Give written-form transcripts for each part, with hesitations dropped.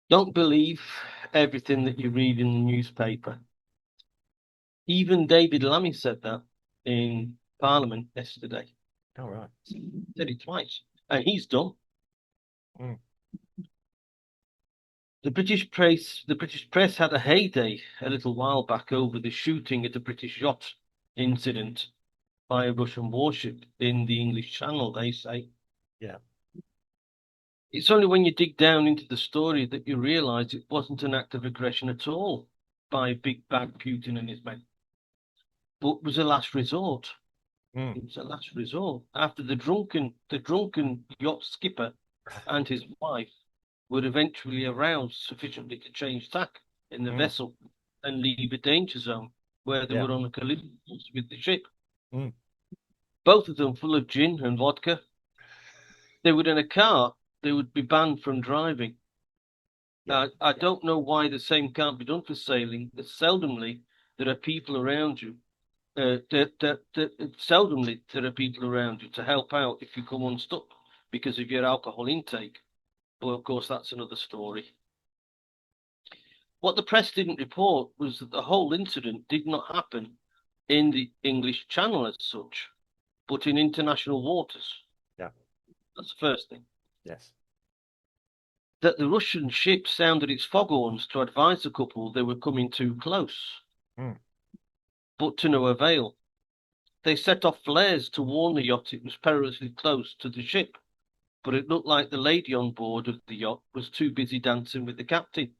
Don't believe everything that you read in the newspaper. Even David Lammy said that in Parliament yesterday. All right. Said it twice, and he's done. Mm. The British press had a heyday a little while back over the shooting at a British yacht incident by a Russian warship in the English Channel, they say. Yeah. It's only when you dig down into the story that you realize it wasn't an act of aggression at all by big bad Putin and his men, but was a last resort. Mm. It was a last resort after the drunken yacht skipper and his wife were eventually aroused sufficiently to change tack in the Mm. vessel and leave a danger zone where they Yeah. were on a collision course with the ship. Mm. Both of them full of gin and vodka. They were in a car. They would be banned from driving. Yeah. I don't know why the same can't be done for sailing. Seldomly there are people around you. Seldomly there are people around you to help out if you come unstuck because of your alcohol intake. But of course, that's another story. What the press didn't report was that the whole incident did not happen in the English Channel as such, but in international waters. Yeah. That's the first thing. Yes. That the Russian ship sounded its foghorns to advise the couple they were coming too close, Mm. but to no avail. They set off flares to warn the yacht it was perilously close to the ship, but it looked like the lady on board of the yacht was too busy dancing with the captain.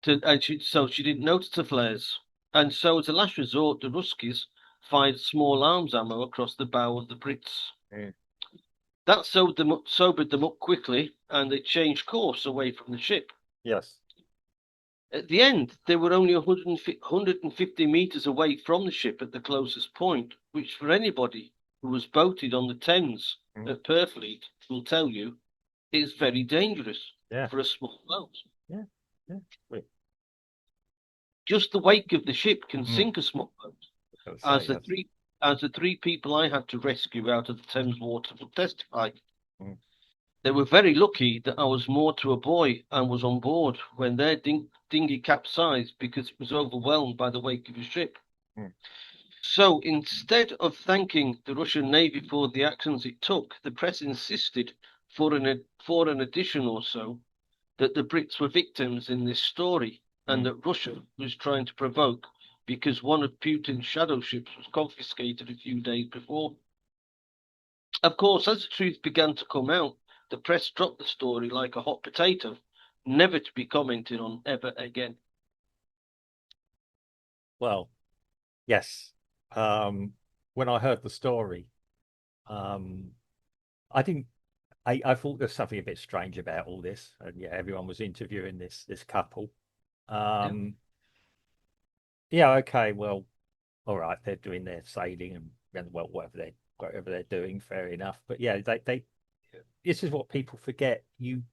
So she didn't notice the flares. And so, as a last resort, the Ruskies fired small arms ammo across the bow of the Brits. Mm. That sobered them up quickly, and they changed course away from the ship. Yes. At the end, they were only 150 meters away from the ship at the closest point, which for anybody who was boated on the Thames Mm. at Purfleet will tell you is very dangerous Yeah. for a small boat. Yeah. Yeah. Wait. Just the wake of the ship can Mm. sink a small boat. I was as say the yes. three as the three people I had to rescue out of the Thames water will testify. Mm. They were very lucky that I was moored to a buoy and was on board when their dinghy capsized because it was overwhelmed by the wake of the ship. Mm. So instead of thanking the Russian Navy for the actions it took, the press insisted for an edition or so that the Brits were victims in this story and Mm. that Russia was trying to provoke because one of Putin's shadow ships was confiscated a few days before. Of course, as the truth began to come out, the press dropped the story like a hot potato, never to be commented on ever again. Well, yes. Um, when I heard the story, um, I didn't. I thought there's something a bit strange about all this, and yeah, everyone was interviewing this couple. Yeah, Um, yeah, okay, well, all right, they're doing their sailing and well, whatever they're doing, fair enough. But yeah, they this is what people forget. You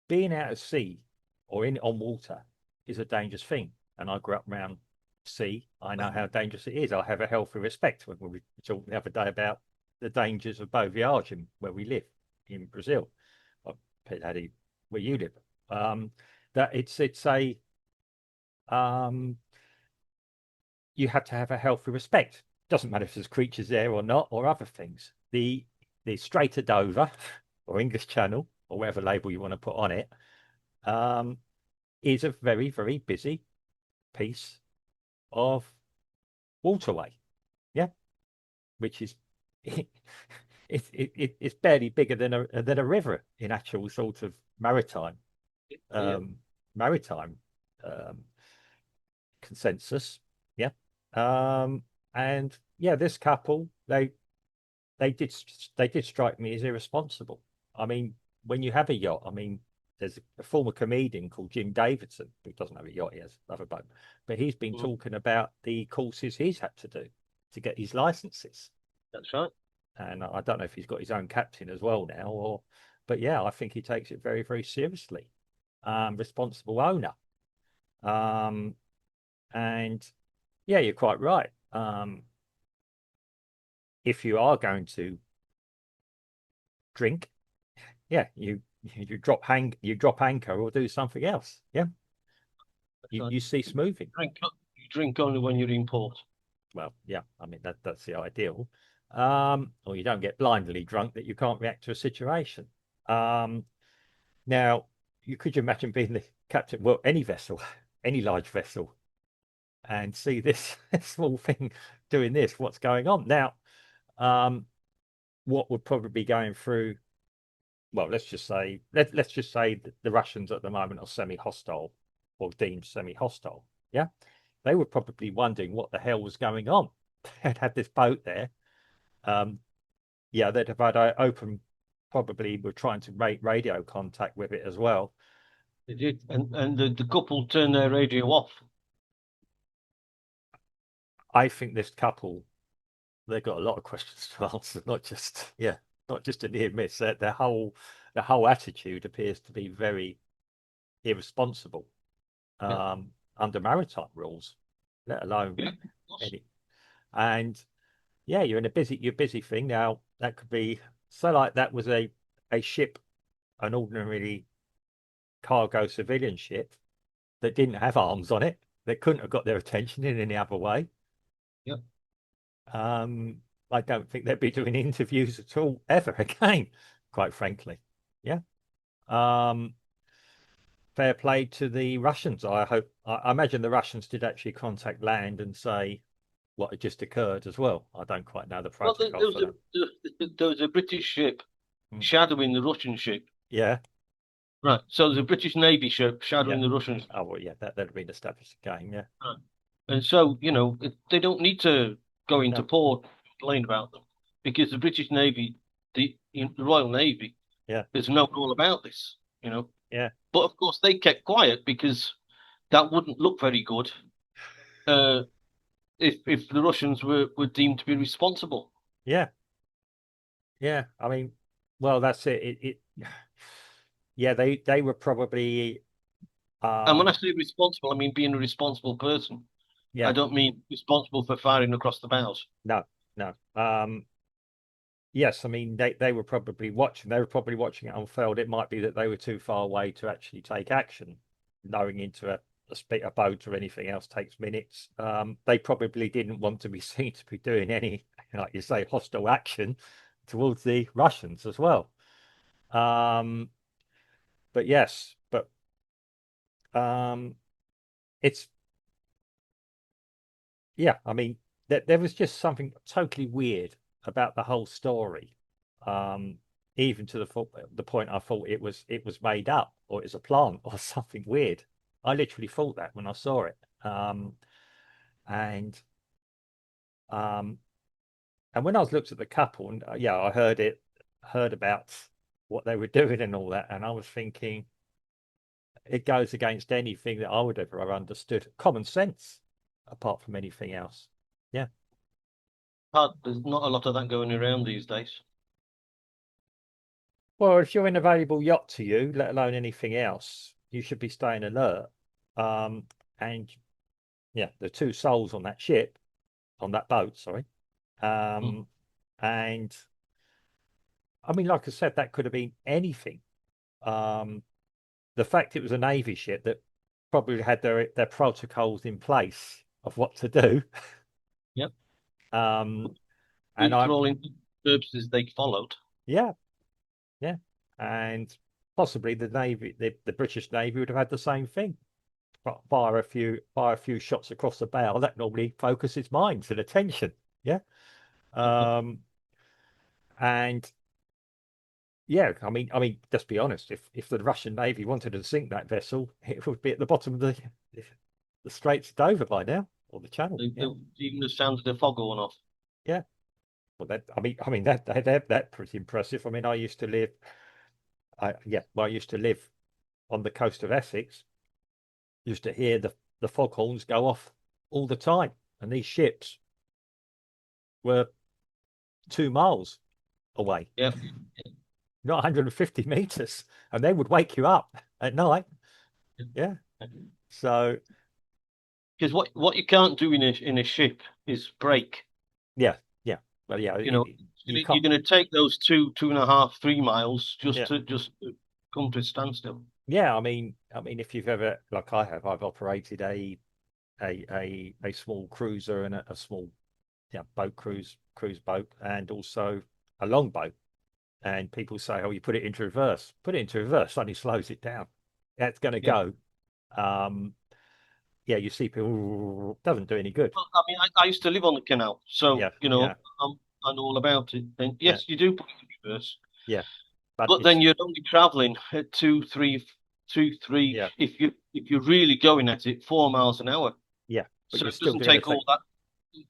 being out at sea or in on water is a dangerous thing. And I grew up around sea. I know how dangerous it is. I have a healthy respect when we talked the other day about the dangers of bow voyaging where we live in Brazil, or Paddy, where you live. Um, that it's a um, you have to have a healthy respect. Doesn't matter if there's creatures there or not, or other things. The Strait of Dover, or English Channel, or whatever label you want to put on it, um, is a very, very busy piece of waterway. Yeah, which is it's barely bigger than a river in actual sort of yeah, um, maritime um, consensus. Yeah, um, and yeah, this couple they did they did strike me as irresponsible. I mean, when you have a yacht, I mean, there's a former comedian called Jim Davidson who doesn't have a yacht; he has another boat, but he's been mm, talking about the courses he's had to do to get his licenses, that's right. and I don't know if he's got his own captain as well now, or, but yeah, I think he takes it very, very seriously. Responsible owner, um, and yeah, you're quite right. If you are going to drink, yeah, you drop anchor or do something else. Yeah, So you cease moving. you drink only when you're in port. Well, yeah, I mean that's the ideal. Or you don't get blindly drunk that you can't react to a situation. Um, Now, you could imagine being the captain, well, any vessel, any large vessel, and see this small thing doing this. What's going on now? Um, what would probably be going through? Well, let's just say that the Russians at the moment are semi-hostile or deemed semi-hostile. Yeah, they were probably wondering what the hell was going on. They'd had this boat there. Um, yeah, they'd have had open. Probably were trying to make radio contact with it as well. They did, and the couple turned their radio off. I think this couple they've got a lot of questions to answer, not just a near miss. Their whole attitude appears to be very irresponsible Yeah, under maritime rules, let alone yeah, of course. any. And yeah, you're busy thing now. That could be so like that was a ship, an ordinary cargo civilian ship that didn't have arms on it. That couldn't have got their attention in any other way. Yeah. Um, I don't think they'd be doing interviews at all ever again, quite frankly. Yeah. Um, Fair play to the Russians. I imagine the Russians did actually contact land and say what had just occurred as well. I don't quite know the Well, protocol for that. there was a British ship Mm. shadowing the Russian ship. Yeah. Right. So there's a British Navy ship Yeah. shadowing the Russian ship. Oh, well, yeah, that'd have been established again. Yeah. Right. And so, they don't need to go into No. port and complain about them because the British Navy, the Royal Navy, Yeah. has known all about this. Yeah. But of course, they kept quiet because that wouldn't look very good uh, if the Russians were deemed to be responsible. Yeah. Yeah. I mean, well, that's it. Yeah, they were probably, And when I um, say responsible, I mean being a responsible person. I yeah, don't mean responsible for firing across the bows. no, no. Yes, I mean they were probably watching. They were probably watching it unfold. It might be that they were too far away to actually take action. Knowing into a boat or anything else takes minutes. They probably didn't want to be seen to be doing any, like you say, hostile action towards the Russians as well. Um, but yes, but um, it's yeah. I mean, there was just something totally weird about the whole story. Um, Even to the point I thought it was made up or it was a plant or something weird. I literally thought that when I saw it. And um, and when I was looked at the couple, and yeah, I heard about what they were doing and all that, and I was thinking it goes against anything that I would ever have understood. Common sense, apart from anything else. Yeah. There's not a lot of that going around these days. Well, if you're in a valuable yacht to you, let alone anything else, you should be staying alert. And yeah, the two souls on that ship, on that boat, sorry. Mm. Um, and I mean, like I said, that could have been anything. Um, the fact it was a Navy ship that probably had their protocols in place of what to do. Yep. Um, and For I'm all intents and purposes, they followed. yeah, yeah, and possibly the British Navy would have had the same thing. Fire a few shots across the bow. That normally focuses minds and attention. Yeah. Um, and yeah, just be honest. If the Russian Navy wanted to sink that vessel, it would be at the bottom of the Straits of Dover by now, or the Channel. They Yeah, even the sound of the fog going off. yeah. Well, that's pretty impressive. I mean, I used to live. I used to live on the coast of Essex. Used to hear the foghorns go off all the time, and these ships were 2 miles away, Yeah. not 150 meters, and they would wake you up at night. Yeah. So Because what you can't do in a ship is break. yeah, yeah. Well, yeah, You know, you you're can't. going to take those 2.5, 3 miles just Yeah, to come to a standstill. Yeah, I mean, if you've ever, like I have, I've operated a small cruiser and a small, yeah, boat cruise boat, and also a longboat. And people say, "Oh, you put it into reverse. Put it into reverse, suddenly slows it down. That's going to Yeah. go." Um, yeah, you see people doesn't do any good. Well, I mean, I used to live on the canal, so Yeah, yeah, I know all about it. And yeah, yes, you do put it in reverse, yeah. But but then it's you're only traveling at two, three. yeah, If you're really going at it, 4 miles an hour. yeah. But So you're it still doesn't doing the take same. all that.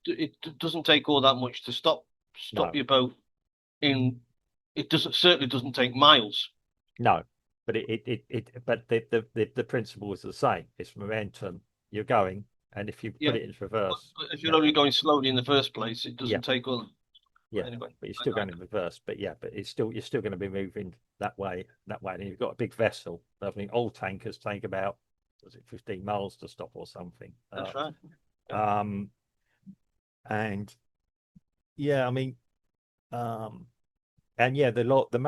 It doesn't take all that much to stop No, your boat in. It doesn't certainly doesn't take miles. no. But but the principle is the same. It's momentum. You're going, and if you put Yeah, it into reverse, but if you're yeah, only going slowly in the first place, it yeah, doesn't take all. yeah. Anyway, But you're still going in reverse. But yeah, but it's still you're still going to be moving that way. And you've got a big vessel. I think old tankers take about, was it 15 miles to stop or something? that's right. Yeah. Um, and yeah, I mean, um, and yeah, the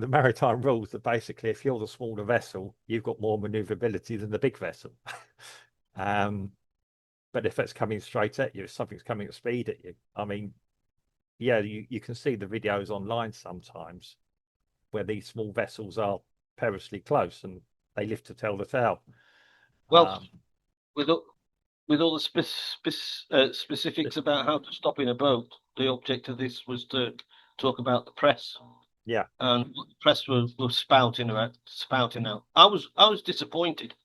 maritime rules that basically, if you're the smaller vessel, you've got more maneuverability than the big vessel. um, but if it's coming straight at you, if something's coming at speed at you, I mean, yeah, you can see the videos online sometimes where these small vessels are perilously close and they live to tell the tale. Well, Um, with all, with all the specifics about how to stop in a boat, the object of this was to talk about the press yeah, and what the press were spouting out. I was disappointed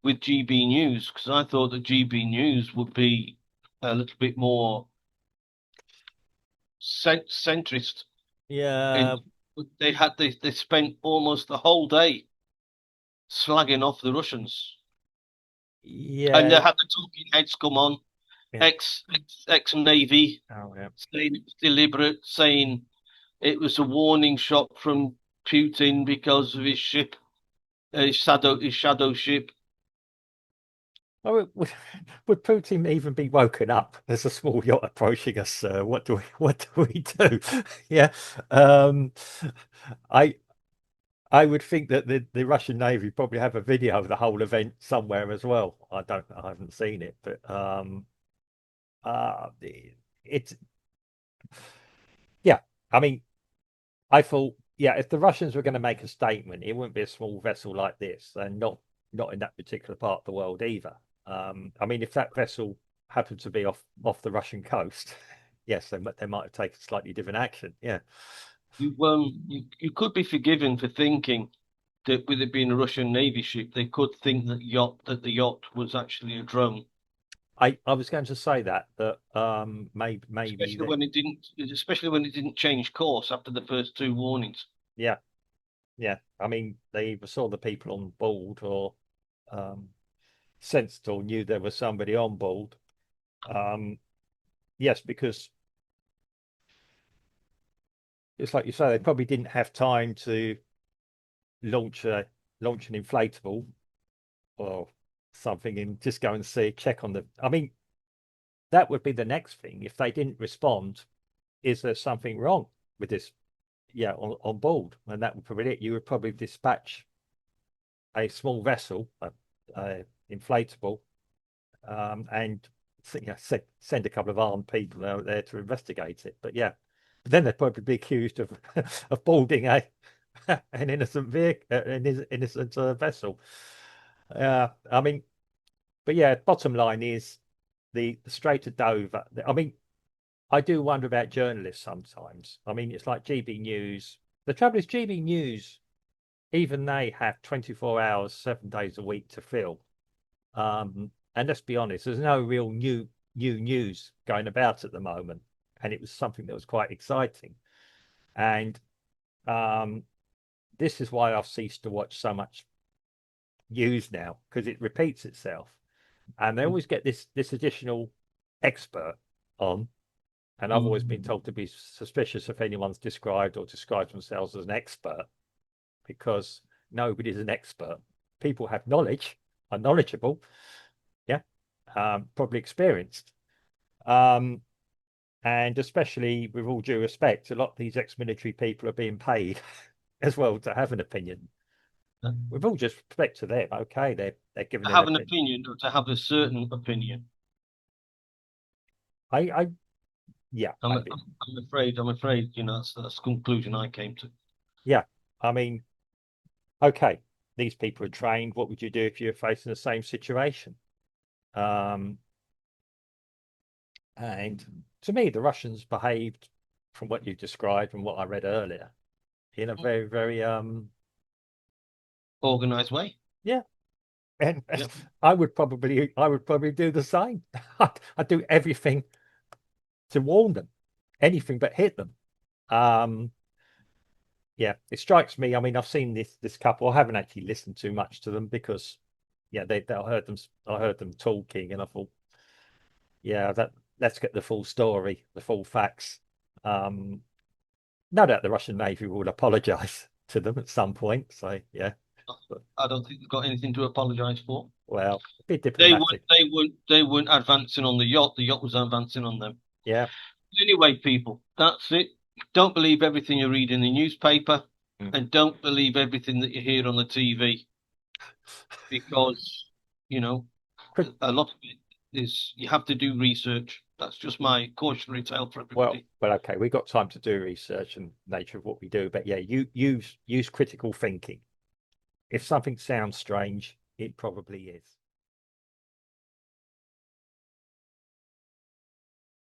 with GB News because I thought that GB News would be a little bit more centrist. yeah, In they spent almost the whole day slagging off the Russians, and they yeah, had the talking heads come on, yeah. ex Navy, Oh, yeah. saying it was deliberate, saying it was a warning shot from Putin because of his ship, his shadow ship. Oh, would Putin even be woken up? There's a small yacht approaching us, sir. What do we do? Yeah. Um, I I would think that the Russian Navy probably have a video of the whole event somewhere as well. I haven't seen it, but uh it's yeah. I mean, I thought, yeah, if the Russians were going to make a statement, it wouldn't be a small vessel like this, and not in that particular part of the world either. I mean, if that vessel happened to be off the Russian coast, yes, they might have taken slightly different action. Yeah, You could be forgiven for thinking that with it being a Russian Navy ship, they could think that the yacht was actually a drone, I was going to say that maybe especially that when especially when it didn't change course after the first two warnings. yeah, yeah. I mean, they either saw the people on board or um, sensed or knew there was somebody on board. Um, yes, because it's like you say, they probably didn't have time to launch a launch an inflatable or something and just go and see check on the. I mean, that would be the next thing. If they didn't respond, is there something wrong with this? Yeah, on board, and that would probably it. You would probably dispatch a small vessel, a inflatable, and yeah, send a couple of armed people out there to investigate it. But yeah, but then they'd probably be accused of of boarding a an innocent vehicle, an innocent vessel. I mean, but yeah, bottom line is the Strait of Dover. I mean, I do wonder about journalists sometimes. I mean, it's like GB News. The trouble is, GB News, even they have 24 hours, 7 days a week to fill. And let's be honest, there's no real new news going about at the moment, and it was something that was quite exciting. And um, this is why I've ceased to watch so much news now because it repeats itself, and they always get this additional expert on. And I've always been told to be suspicious if anyone's described or describes themselves as an expert because nobody's an expert. People have knowledge, are knowledgeable, yeah, probably experienced. Um, and especially with all due respect, a lot of these ex-military people are being paid as well to have an opinion. with all just respect to them, okay, they're giving To their have an opinion. opinion or to have a certain opinion. I yeah, I'm afraid, that's the conclusion I came to. yeah. I mean, okay, these people are trained. What would you do if you're facing the same situation? Um, and to me, the Russians behaved, from what you described and what I read earlier, in a very, very Organized way. yeah. And Yep. I would probably do the same. I'd do everything to warn them, anything but hit them. Um, yeah, it strikes me. I mean, I've seen this couple. I haven't actually listened too much to them because, yeah, I heard them talking, and I thought, yeah, let's get the full story, the full facts. Um, no doubt the Russian Navy will apologize to them at some point. So yeah, but, I don't think they've got anything to apologize for. well, be They weren't, diplomatic. they weren't, they weren't advancing on the yacht. The yacht was advancing on them. Yeah. Anyway, people, that's it. Don't believe everything you read in the newspaper, Mm. and don't believe everything that you hear on the TV, because, you know, a lot of it is you have to do research. That's just my cautionary tale for Well, everybody. well, okay, we've got time to do research and nature of what we do, but yeah, you use critical thinking. If something sounds strange, it probably is.